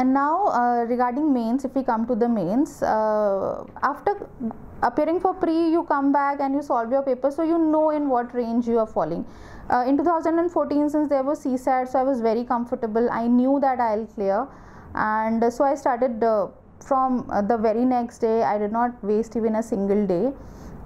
And now regarding mains, if we come to the mains, after appearing for pre, you come back and you solve your paper, so you know in what range you are falling. In 2014, since there was CSAT, so I was very comfortable. I knew that I'll clear, and so I started from the very next day. I did not waste even a single day,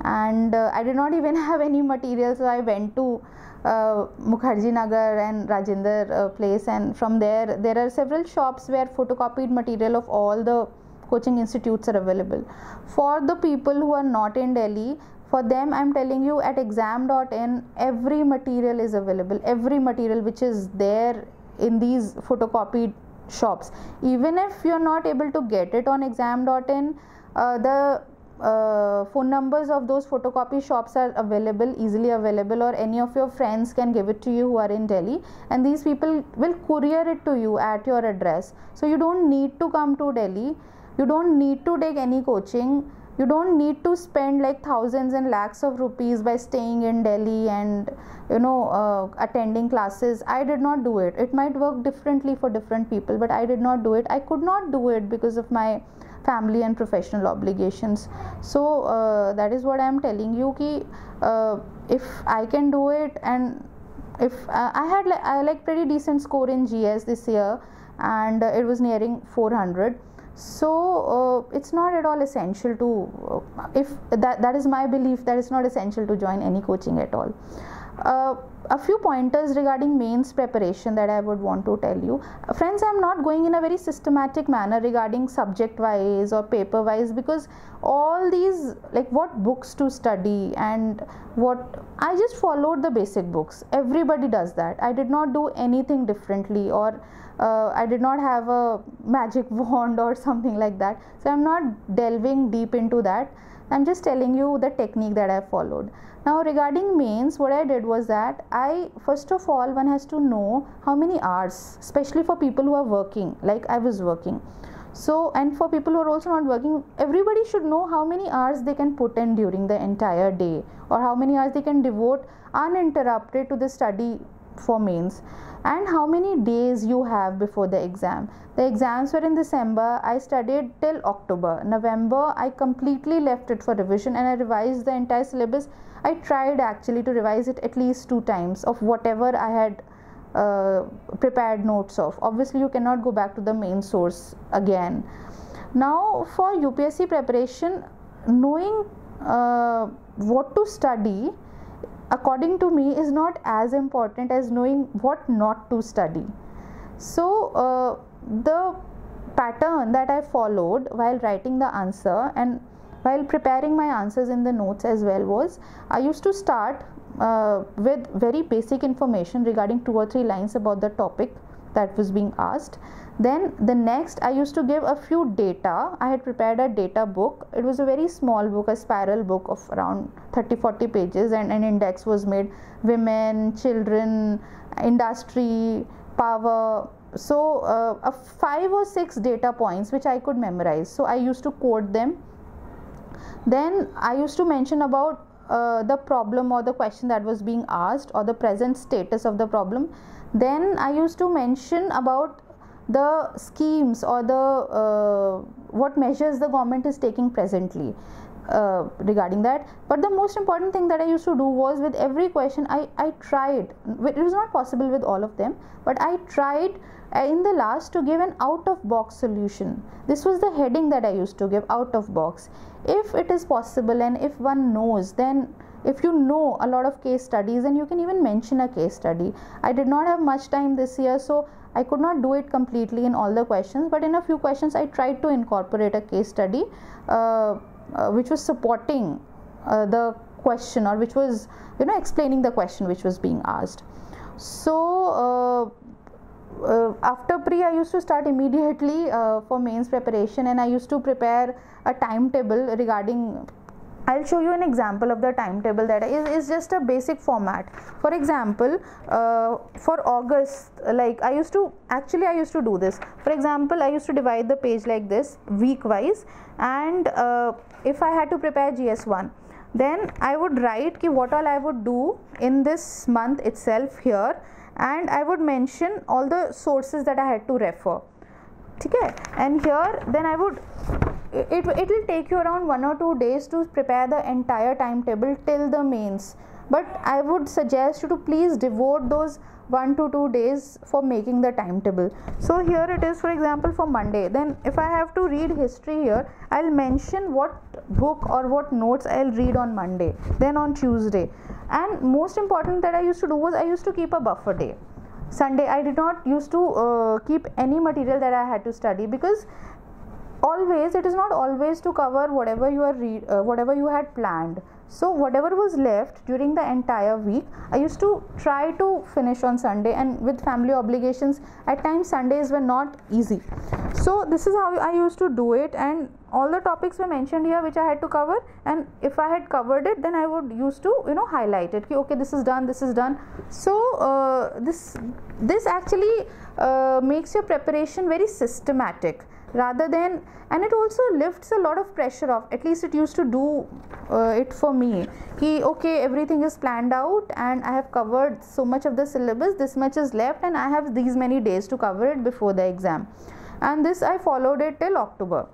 and I did not even have any material, so I went to Mukherjee Nagar and Rajendra place, and from there are several shops where photocopied material of all the coaching institutes are available. For the people who are not in Delhi, for them I'm telling you, at exam.in every material is available, every material which is there in these photocopied shops. Even if you're not able to get it on exam.in, the phone numbers of those photocopy shops are available, easily available, or any of your friends can give it to you who are in Delhi, and these people will courier it to you at your address. So you don't need to come to Delhi, you don't need to take any coaching, you don't need to spend like thousands and lakhs of rupees by staying in Delhi and attending classes. I did not do it. It might work differently for different people, but I did not do it. I could not do it because of my family and professional obligations. So that is what I am telling you, ki if I can do it, and if I had like pretty decent score in GS this year, and it was nearing 400. So it's not at all essential to if that is my belief, that it's not essential to join any coaching at all. A few pointers regarding mains preparation that I would want to tell you. Friends, I am not going in a very systematic manner regarding subject wise or paper wise, because all these, like what books to study and what, I just followed the basic books. Everybody does that. I did not do anything differently, or I did not have a magic wand or something like that. So I am not delving deep into that. I am just telling you the technique that I followed. Now regarding mains, what I did was that first of all, one has to know how many hours, especially for people who are working, like I was working. So, and for people who are also not working, everybody should know how many hours they can put in during the entire day, or how many hours they can devote uninterrupted to the study for mains, and how many days you have before the exam. The exams were in December. I studied till October. November I completely left it for revision, and I revised the entire syllabus. I tried actually to revise it at least 2 times of whatever I had prepared notes of. Obviously you cannot go back to the main source again. Now for UPSC preparation, knowing what to study according to me is not as important as knowing what not to study. So the pattern that I followed while writing the answer and while preparing my answers in the notes as well was, I used to start with very basic information regarding 2 or 3 lines about the topic that was being asked. Then the next, I used to give a few data. I had prepared a data book. It was a very small book, a spiral book of around 30-40 pages, and an index was made: women, children, industry, power. So 5 or 6 data points which I could memorize. So I used to quote them. Then I used to mention about the problem or the question that was being asked, or the present status of the problem. Then I used to mention about the schemes or the what measures the government is taking presently regarding that. But the most important thing that I used to do was, with every question I tried, it was not possible with all of them, but I tried in the last to give an out of box solution. This was the heading that I used to give: out of box. If it is possible, and if one knows, then if you know a lot of case studies, then you can even mention a case study. I did not have much time this year, so I could not do it completely in all the questions, but in a few questions I tried to incorporate a case study which was supporting the question, or which was explaining the question which was being asked. So after pre, I used to start immediately for mains preparation, and I used to prepare a timetable regarding. I'll show you an example of the timetable that is just a basic format. For example, for August, like I used to do this. For example, I used to divide the page like this, week wise, and if I had to prepare GS1, then I would write ki what all I would do in this month itself here, and I would mention all the sources that I had to refer. ठीक है. And here then I would, it will take you around 1 or 2 days to prepare the entire timetable till the mains, but I would suggest you to please devote those 1 to 2 days for making the timetable. So here it is, for example, for Monday. Then if I have to read history here, I'll mention what book or what notes I'll read on Monday, then on Tuesday. And most important that I used to do was I used to keep a buffer day. Sunday I did not used to keep any material that I had to study, because always, it is not always to cover whatever you are whatever you had planned. So whatever was left during the entire week, I used to try to finish on Sunday, and with family obligations at times Sundays were not easy. So this is how I used to do it, and all the topics were mentioned here which I had to cover, and if I had covered it, then I would used to highlight it, okay, this is done, this is done. So this actually makes your preparation very systematic, rather than, and it also lifts a lot of pressure off. At least it used to do it for me, ki okay, everything is planned out and I have covered so much of the syllabus, this much is left, and I have these many days to cover it before the exam. And this I followed it till October.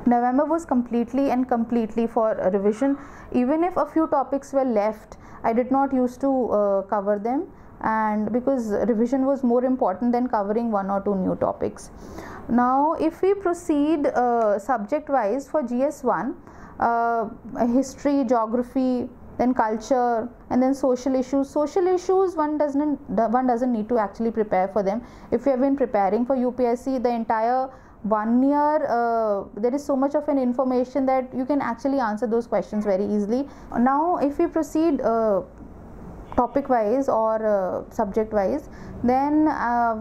November was completely for revision. Even if a few topics were left, I did not used to cover them, and because revision was more important than covering 1 or 2 new topics. Now if we proceed subject wise for GS1, history, geography, then culture, and then social issues. Social issues, one doesn't need to actually prepare for them. If you have been preparing for UPSC the entire 1 year, there is so much of an information that you can actually answer those questions very easily. Now if we proceed topic wise or subject wise, then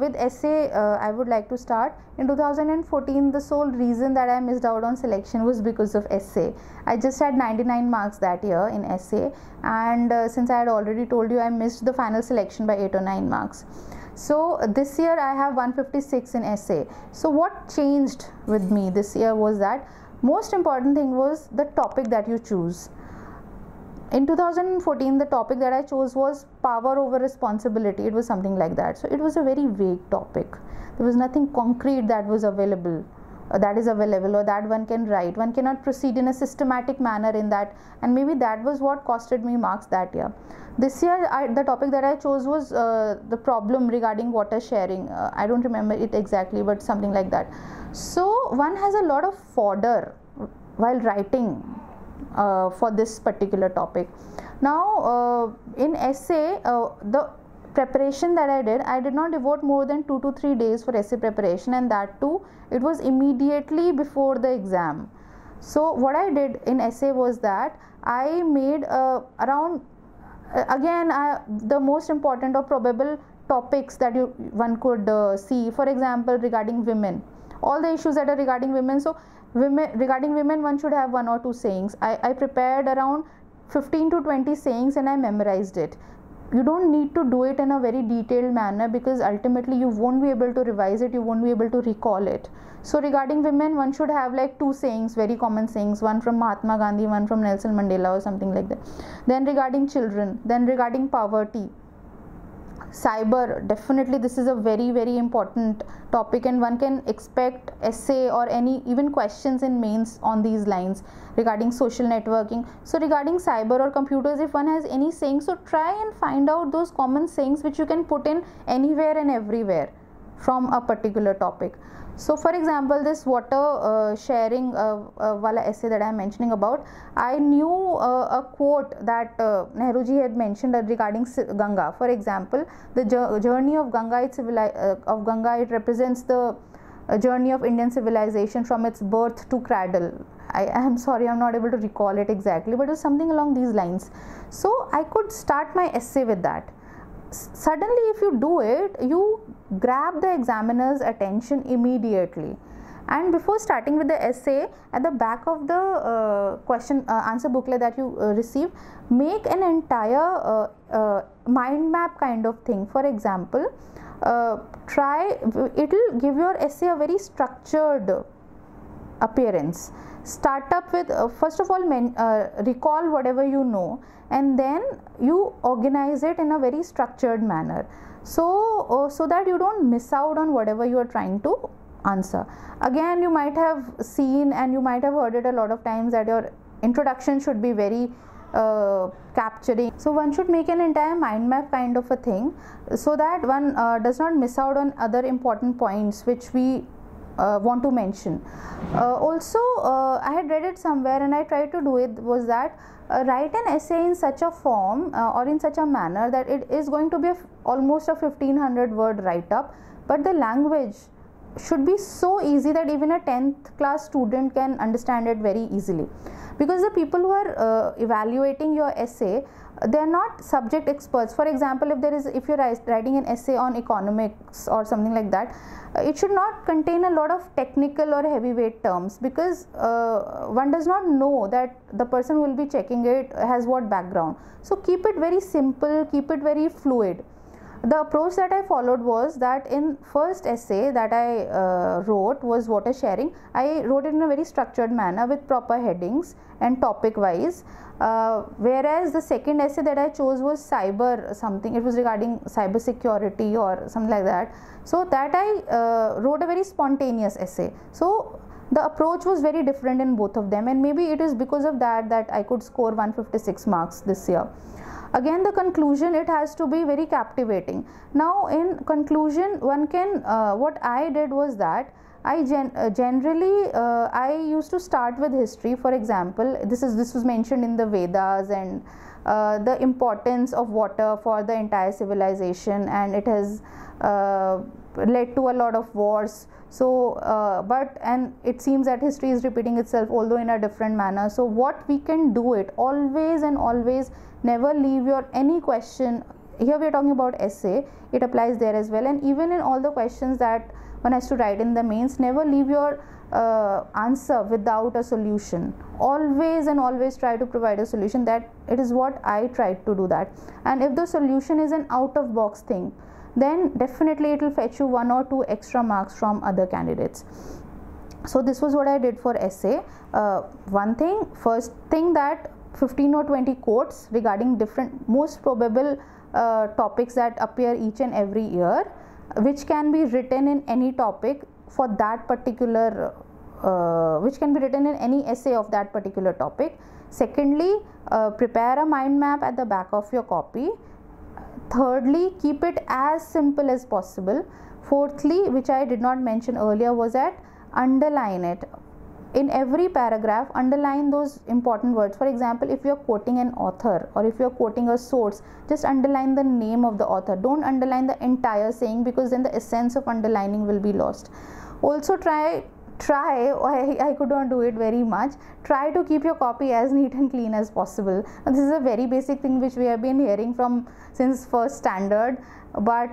with essay I would like to start. In 2014, the sole reason that I missed out on selection was because of essay. I just had 99 marks that year in essay, and since I had already told you, I missed the final selection by 8 or 9 marks. So this year I have 156 in essay. So what changed with me this year was that most important thing was the topic that you choose. In 2014, the topic that I chose was power over responsibility. It was something like that. So it was a very vague topic. There was nothing concrete that was available, or that one can write. One cannot proceed in a systematic manner in that, and maybe that was what costed me marks that year. This year, the topic that I chose was the problem regarding water sharing. I don't remember it exactly, but something like that. So one has a lot of fodder while writing for this particular topic. Now in essay, the preparation that I did not devote more than 2 to 3 days for essay preparation, and that too it was immediately before the exam. So what I did in essay was that I made around the most important or probable topics that one could see. For example, regarding women, all the issues that are regarding women. So regarding women, one should have 1 or 2 sayings. I prepared around 15 to 20 sayings and I memorized it. You don't need to do it in a very detailed manner, because ultimately you won't be able to revise it, you won't be able to recall it. So regarding women, one should have like 2 sayings, very common sayings, one from Mahatma Gandhi, one from Nelson Mandela or something like that. Then regarding children, then regarding poverty, cyber, definitely this is a very important topic, and one can expect essay or any even questions in mains on these lines regarding social networking. So regarding cyber or computers, if one has any sayings, so try and find out those common sayings which you can put in anywhere and everywhere from a particular topic. So for example, this water sharing wala essay that I am mentioning about, I knew a quote that Nehru ji had mentioned regarding Ganga. For example, the journey of Ganga, it represents the journey of Indian civilization from its birth to cradle. I am sorry, I am not able to recall it exactly, but it was something along these lines. So I could start my essay with that. Suddenly, if you do it, you grab the examiner's attention immediately. And before starting with the essay, at the back of the question answer booklet that you receive, make an entire mind map kind of thing. For example, it will give your essay a very structured appearance. Start up with first of all recall whatever you know, and then you organize it in a very structured manner, so that you don't miss out on whatever you are trying to answer. Again, you might have seen and you might have heard it a lot of times that your introduction should be very capturing. So one should make an entire mind map kind of a thing, so that one does not miss out on other important points which we want to mention. Also, I had read it somewhere and I tried to do it, was that write an essay in such a form or in such a manner that it is going to be almost a 1500 word write up, but the language should be so easy that even a 10th class student can understand it very easily. Because the people who are evaluating your essay, they are not subject experts. For example, if you're writing an essay on economics or something like that, it should not contain a lot of technical or heavyweight terms, because one does not know that the person who will be checking it has what background. So keep it very simple, keep it very fluid. The approach that I followed was that in first essay that I wrote was water sharing. I wrote it in a very structured manner with proper headings and topic wise, whereas the second essay that I chose was cyber something. It was regarding cyber security or something like that. So that I wrote a very spontaneous essay. So the approach was very different in both of them, and maybe it is because of that that I could score 156 marks this year. Again, the conclusion, it has to be very captivating. Now in conclusion, one can what I did was that I generally I used to start with history. For example, this was mentioned in the Vedas, and the importance of water for the entire civilization, and it has led to a lot of wars. So and it seems that history is repeating itself, although in a different manner. So what we can do, it always and always, never leave your any question. Here we are talking about essay, it applies there as well, and even in all the questions that one has to write in the mains, never leave your answer without a solution. Always and always try to provide a solution. That it is what I tried to do that. And if the solution is an out of box thing, then definitely it will fetch you 1 or 2 extra marks from other candidates. So this was what I did for essay. First thing, that 15 or 20 quotes regarding different most probable topics that appear each and every year, which can be written in any topic for that particular which can be written in any essay of that particular topic. Secondly, prepare a mind map at the back of your copy. Thirdly, keep it as simple as possible. Fourthly, which I did not mention earlier, was that underline it. In every paragraph, underline those important words. For example, if you are quoting an author or if you are quoting a source, just underline the name of the author. Don't underline the entire saying, because then the essence of underlining will be lost. Also I could not do it very much. Try to keep your copy as neat and clean as possible. And this is a very basic thing which we have been hearing from since first standard, but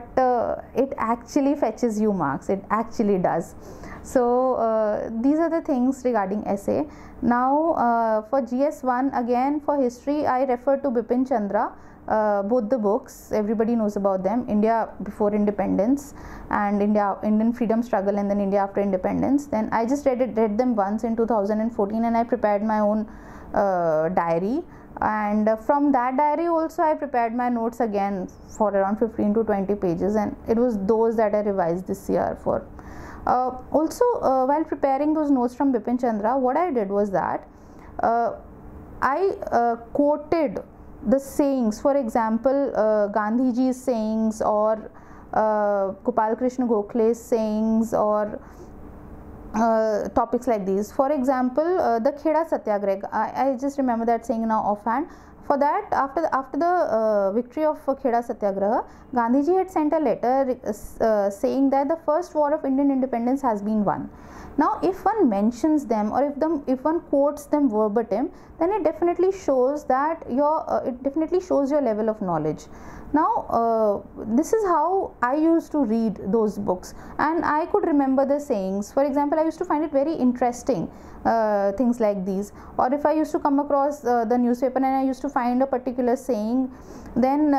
it actually fetches you marks. It actually does. So these are the things regarding essay. Now for GS1, again for history, I refer to Bipin Chandra. Both the books, everybody knows about them, India Before Independence and Indian Freedom Struggle, and then India After Independence. Then I just read them once in 2014, and I prepared my own diary, and from that diary also I prepared my notes again for around 15 to 20 pages, and it was those that I revised this year for. Also while preparing those notes from Bipin Chandra, what I did was that I quoted the sayings. For example, Gandhiji's sayings, or Gopal Krishna Gokhale's sayings, or topics like these. For example, the Kheda Satyagraha, I just remember that saying now offhand. For that, after the victory of Kheda Satyagraha, Gandhiji had sent a letter saying that the first war of Indian independence has been won. Now, if one mentions them, or if one quotes them verbatim, then it definitely shows that your level of knowledge. Now, this is how I used to read those books, and I could remember the sayings. For example, I used to find it very interesting, things like these. Or if I used to come across the newspaper and I used to find a particular saying, then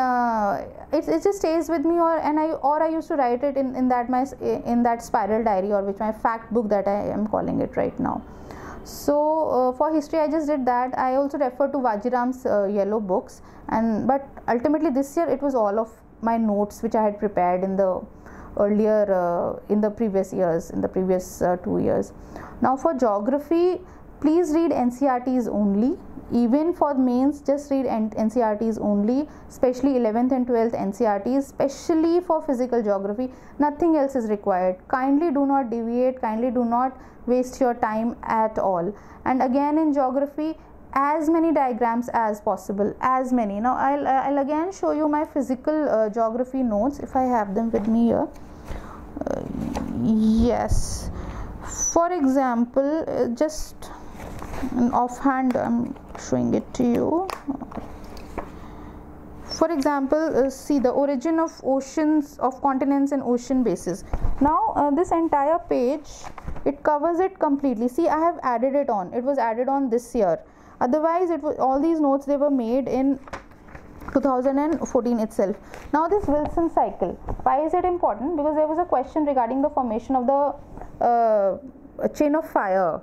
it just stays with me, or I used to write it in that spiral diary, or which my fact book that I am calling it right now. So for history, I just did that. I also referred to Vajiram's yellow books, but ultimately this year it was all of my notes which I had prepared in the earlier in the previous years, in the previous 2 years. Now for geography, please read NCERTs only. Even for mains, just read NCERTs only, especially 11th and 12th NCERTs, especially for physical geography. Nothing else is required. Kindly do not deviate, kindly do not waste your time at all. And again in geography, as many diagrams as possible, as many. Now I'll again show you my physical geography notes if I have them with me here. Yes, for example, just offhand I'm showing it to you. For example, see the origin of oceans, of continents and ocean bases. Now this entire page, it covers it completely. See, I have added it on. It was added on this year. Otherwise, it was all these notes, they were made in 2014 itself. Now this Wilson cycle, why is it important? Because there was a question regarding the formation of the chain of fire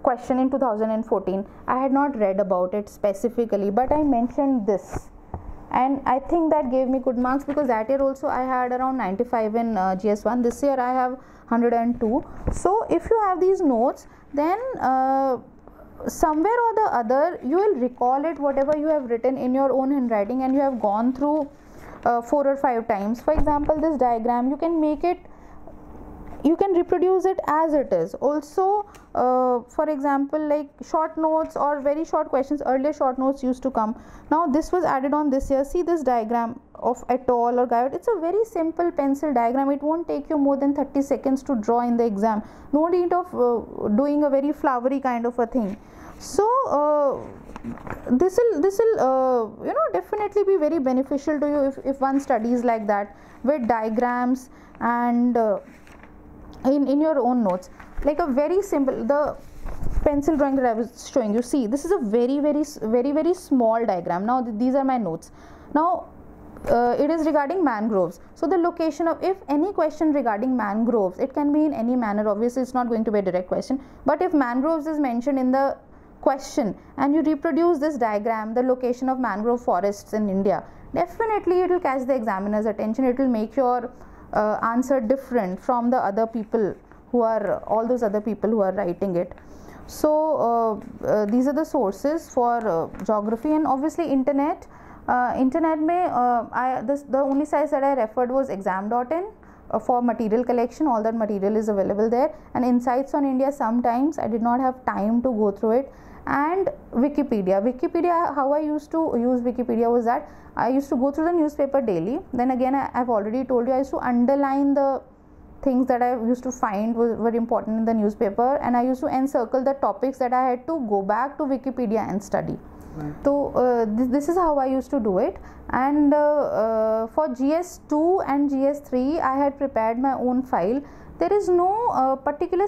question in 2014. I had not read about it specifically, but I mentioned this, and I think that gave me good marks, because that year also I had around 95 in GS1. This year I have 102. So if you have these notes, then somewhere or the other you will recall it, whatever you have written in your own handwriting and you have gone through 4 or 5 times. For example, this diagram, you can make it, you can reproduce it as it is. Also for example, like short notes or very short questions, earlier short notes used to come. Now this was added on this year. See this diagram of et al or Guyot. It's a very simple pencil diagram. It won't take you more than 30 seconds to draw in the exam. No need of doing a very flowery kind of a thing. So this will you know, definitely be very beneficial to you if one studies like that with diagrams and in your own notes. Like a very simple, the pencil drawing that I was showing you, see this is a very small diagram. Now these are my notes. Now it is regarding mangroves. So the location of, if any question regarding mangroves, it can be in any manner, obviously it's not going to be a direct question, but if mangroves is mentioned in the question and you reproduce this diagram, the location of mangrove forests in India, definitely it will catch the examiner's attention. It will make your answer different from the other people who are, all those other people who are writing it. So these are the sources for geography. And obviously internet, internet mein the only site that I referred was exam.in for material collection. All that material is available there. And Insights on India, sometimes I did not have time to go through it. And Wikipedia, how I used to use Wikipedia was that I used to go through the newspaper daily. Then again, I've already told you, I used to underline the things that I used to find were important in the newspaper, and I used to encircle the topics that I had to go back to Wikipedia and study. Right. So this is how I used to do it. And for GS2 and GS3, I had prepared my own file. There is no particular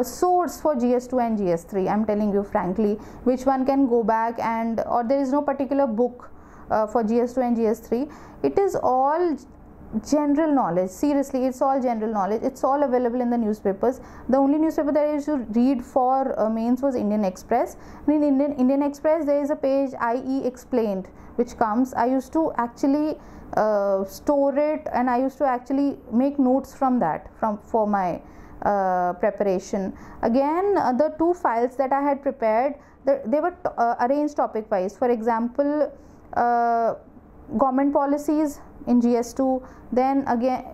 source for GS2 and GS3. I'm telling you frankly, which one can go back and, or there is no particular book for GS2 and GS3. It is all general knowledge. Seriously, it's all general knowledge. It's all available in the newspapers. The only newspaper that I used to read for mains was Indian Express. In Indian Express, there is a page IE Explained which comes. I used to actually store it, and I used to actually make notes from that for my preparation. Again, the 2 files that I had prepared, they were arranged topic wise. For example, government policies in GS2. Then again,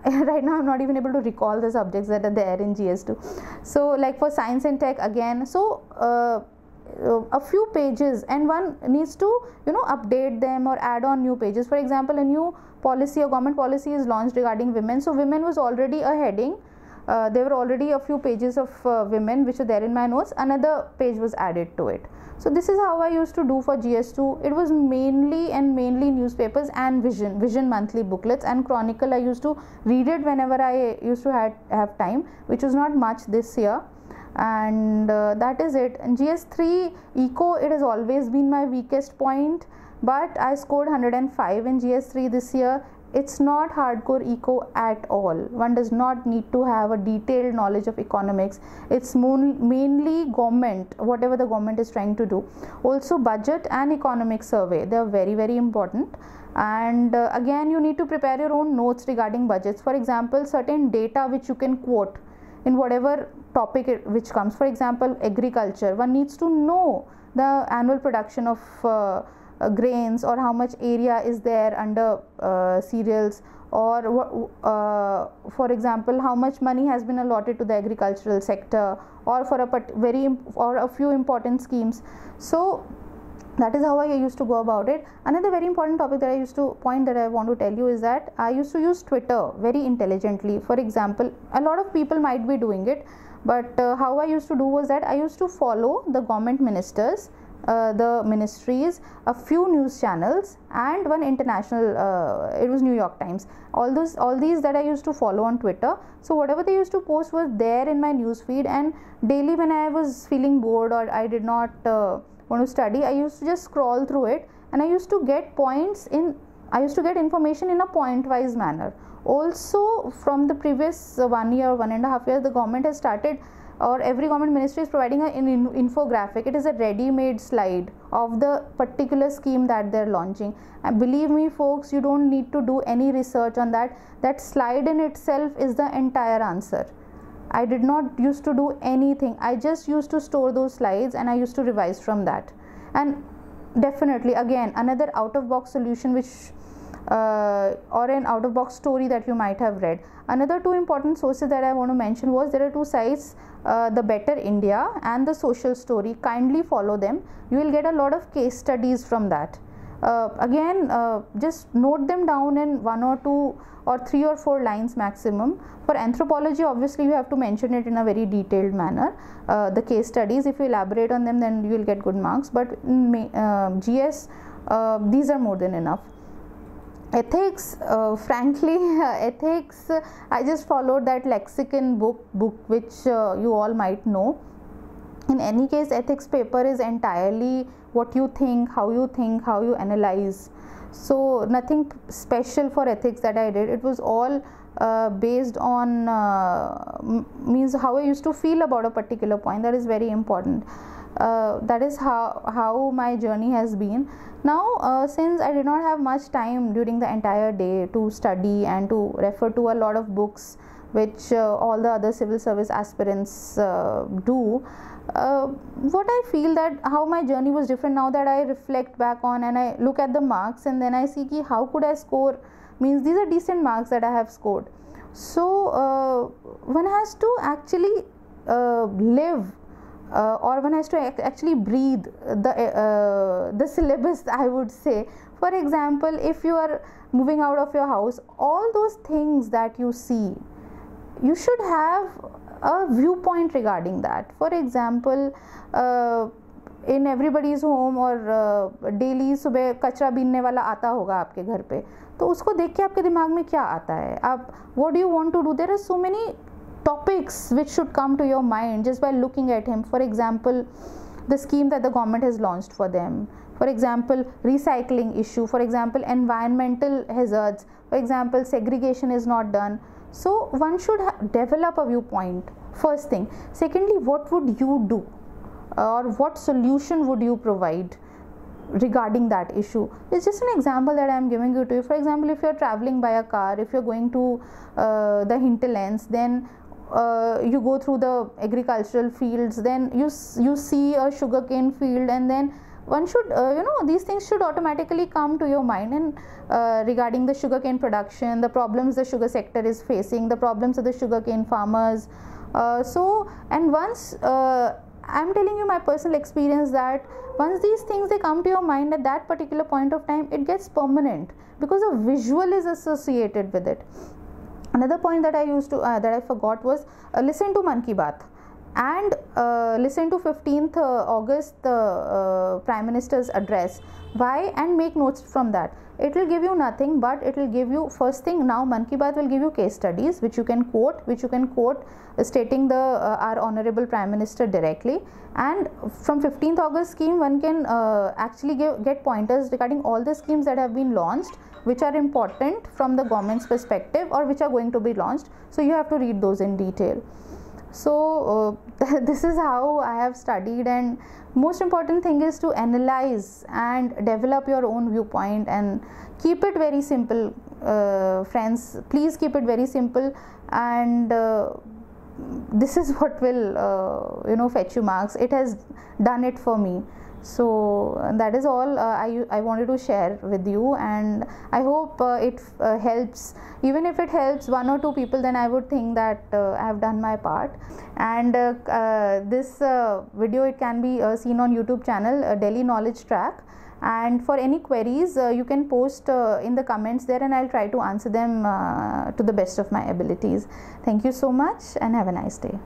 right now I'm not even able to recall the subjects that are there in GS2. So like for science and tech again, so a few pages, and one needs to, you know, update them or add on new pages. For example, a new policy or government policy is launched regarding women. So women was already a heading. There were already a few pages of women which are there in my notes. Another page was added to it. So this is how I used to do for GS2. It was mainly newspapers and Vision monthly booklets, and Chronicle. I used to read it whenever I used to have time, which was not much this year. And that is it. And GS3 Eco, it has always been my weakest point, but I scored 105 in GS3 this year. It's not hardcore eco at all. One does not need to have a detailed knowledge of economics. It's mainly government, whatever the government is trying to do. Also budget and economic survey, they are very important. And again, you need to prepare your own notes regarding budgets. For example, certain data which you can quote in whatever topic which comes. For example, agriculture, one needs to know the annual production of grains, or how much area is there under cereals, or for example, how much money has been allotted to the agricultural sector, or for a few important schemes. So that is how I used to go about it. Another very important topic that I want to tell you is that I used to use Twitter very intelligently. For example, a lot of people might be doing it, but how I used to do was that I used to follow the government ministers, the ministries, a few news channels, and one international, it was New York Times. All these that I used to follow on Twitter. So whatever they used to post was there in my news feed, and daily when I was feeling bored or I did not want to study, I used to just scroll through it, and I used to get information in a point wise manner. Also, from the previous 1 year, 1.5 years, the government has started, or every government ministry is providing an infographic. It is a ready-made slide of the particular scheme that they're launching, and believe me folks, you don't need to do any research on that. That slide in itself is the entire answer. I did not used to do anything. I just used to store those slides and I used to revise from that. And definitely, again, another out of box solution which or an out of box story that you might have read. Another two important sources that I want to mention was, there are two sites, the Better India and the Social Story. Kindly follow them. You will get a lot of case studies from that. Again, just note them down in 1 or 2 or 3 or 4 lines maximum. For anthropology, obviously you have to mention it in a very detailed manner. The case studies, if you elaborate on them, then you will get good marks, but in GS, these are more than enough. Ethics, frankly, ethics, I just followed that lexicon book which you all might know. In any case, ethics paper is entirely what you think, how you analyze. So nothing special for ethics that I did. It was all based on means how I used to feel about a particular point. That is very important. That is how my journey has been. Now, since I did not have much time during the entire day to study and to refer to a lot of books which all the other civil service aspirants do, what I feel that how my journey was different now that I reflect back on and I look at the marks, and then I see ki how could I score, means these are decent marks that I have scored. So one has to actually live or one has to actually breathe the syllabus, I would say. For example, if you are moving out of your house, all those things that you see, you should have a viewpoint regarding that. For example, in everybody's home और daily सुबह कचरा बीनने वाला आता होगा आपके घर पे, तो उसको देख के आपके दिमाग में क्या आता है, आप what do you want to do? There are so many topics which should come to your mind just by looking at him. For example, the scheme that the government has launched for them. For example, recycling issue. For example, environmental hazards. For example, segregation is not done. So one should develop a viewpoint, first thing. Secondly, what would you do or what solution would you provide regarding that issue? It's just an example that I am giving you to you. For example, if you are traveling by a car, if you are going to the hinterlands, then you go through the agricultural fields, then you see a sugarcane field, and then one should these things should automatically come to your mind, and regarding the sugarcane production, the problems the sugar sector is facing, the problems of the sugarcane farmers. And once I'm telling you my personal experience that once these things they come to your mind at that particular point of time, it gets permanent because a visual is associated with it. Another point that I used to that I forgot was listen to Mann Ki Baat and listen to 15th August Prime Minister's address. Why? And make notes from that. It will give you nothing, but it will give you, first thing, now Mann Ki Baat will give you case studies which you can quote stating the our honorable Prime Minister directly. And from 15th August scheme, one can actually get pointers regarding all the schemes that have been launched, which are important from the government's perspective or which are going to be launched. So you have to read those in detail. So this is how I have studied, and most important thing is to analyze and develop your own viewpoint and keep it very simple. Friends, please keep it very simple, and this is what will fetch you marks. It has done it for me. So that is all I wanted to share with you, and I hope it helps. Even if it helps one or two people, then I would think that I have done my part. And this video, it can be seen on YouTube channel Delhi Knowledge Track, and for any queries you can post in the comments there, and I'll try to answer them to the best of my abilities. Thank you so much, and have a nice day.